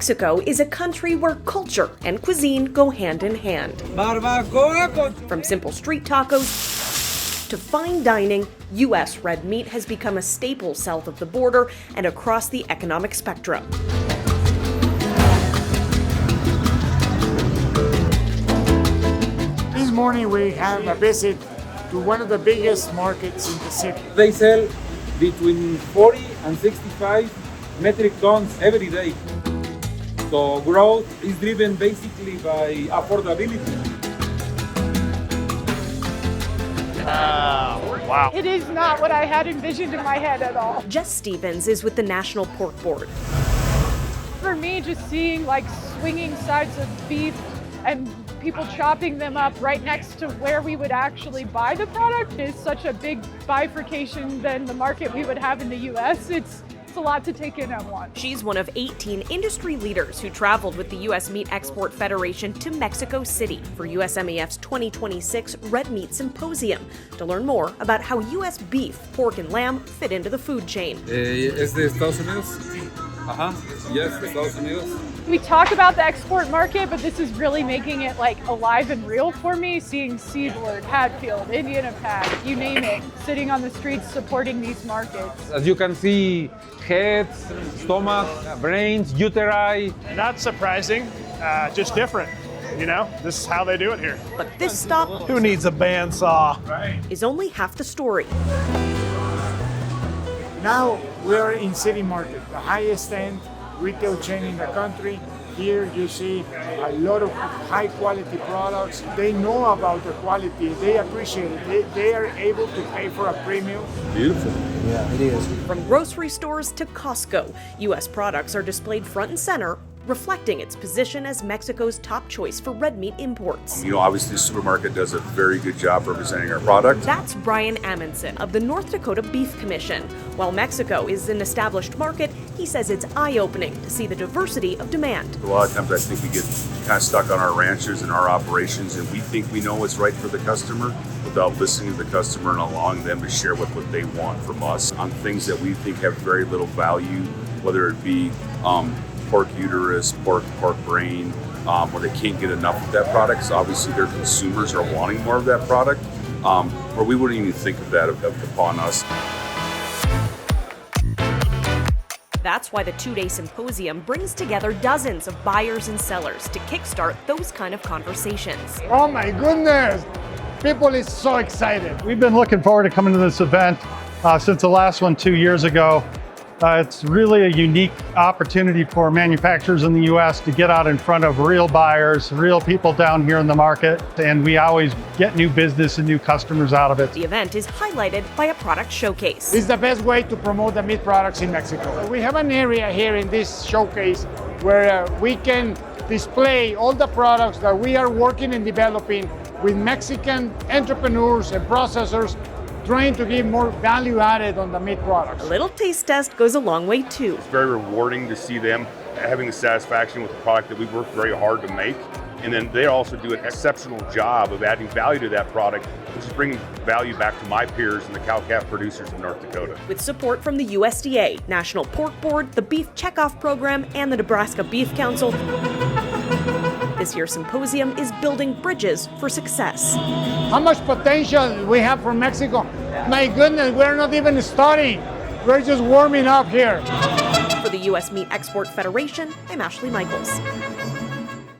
Mexico is a country where culture and cuisine go hand in hand. From simple street tacos to fine dining, U.S. red meat has become a staple south of the border and across the economic spectrum. This morning we have a visit to one of the biggest markets in the city. They sell between 40 and 65 metric tons every day. So growth is driven basically by affordability. Wow. It is not what I had envisioned in my head at all. Jess Stevens is with the National Pork Board. For me, just seeing like swinging sides of beef and people chopping them up right next to where we would actually buy the product is such a big bifurcation than the market we would have in the U.S. It's a lot to take in at once. She's one of 18 industry leaders who traveled with the U.S. Meat Export Federation to Mexico City for USMEF's 2026 Red Meat Symposium to learn more about how U.S. beef, pork, and lamb fit into the food chain. ¿Es de Estados Unidos? Ajá. Yes, Estados Unidos. We talk about the export market, but this is really making it like alive and real for me, seeing Seaboard, Hatfield, Indian Pack, you name it, sitting on the streets supporting these markets. As you can see, heads, stomach, brains, uteri. Not surprising, just different. You know, this is how they do it here. But this stop Who needs a bandsaw? is only half the story. Now we're in City Market, the highest end retail chain in the country. Here you see a lot of high quality products. They know about the quality, they appreciate it. They are able to pay for a premium. Beautiful. Yeah, it is. From grocery stores to Costco, U.S. products are displayed front and center, reflecting its position as Mexico's top choice for red meat imports. You know, obviously the supermarket does a very good job representing our product. That's Brian Amundson of the North Dakota Beef Commission. While Mexico is an established market, he says it's eye-opening to see the diversity of demand. A lot of times I think we get kind of stuck on our ranchers and our operations, and we think we know what's right for the customer without listening to the customer and allowing them to share what they want from us on things that we think have very little value, whether it be pork uterus, pork brain, where they can't get enough of that product. So obviously their consumers are wanting more of that product, where we wouldn't even think of that upon us. That's why the two-day symposium brings together dozens of buyers and sellers to kickstart those kind of conversations. Oh my goodness! People is so excited. We've been looking forward to coming to this event since the last one 2 years ago. It's really a unique opportunity for manufacturers in the U.S. to get out in front of real buyers, real people down here in the market, and we always get new business and new customers out of it. The event is highlighted by a product showcase. This is the best way to promote the meat products in Mexico. We have an area here in this showcase where we can display all the products that we are working and developing with Mexican entrepreneurs and processors trying to give more value added on the meat products. A little taste test goes a long way too. It's very rewarding to see them having the satisfaction with the product that we've worked very hard to make. And then they also do an exceptional job of adding value to that product, which is bringing value back to my peers and the cow-calf producers in North Dakota. With support from the USDA, National Pork Board, the Beef Checkoff Program, and the Nebraska Beef Council, this year's symposium is building bridges for success. How much potential we have from Mexico? My goodness, we're not even starting. We're just warming up here. For the U.S. Meat Export Federation, I'm Ashley Michaels.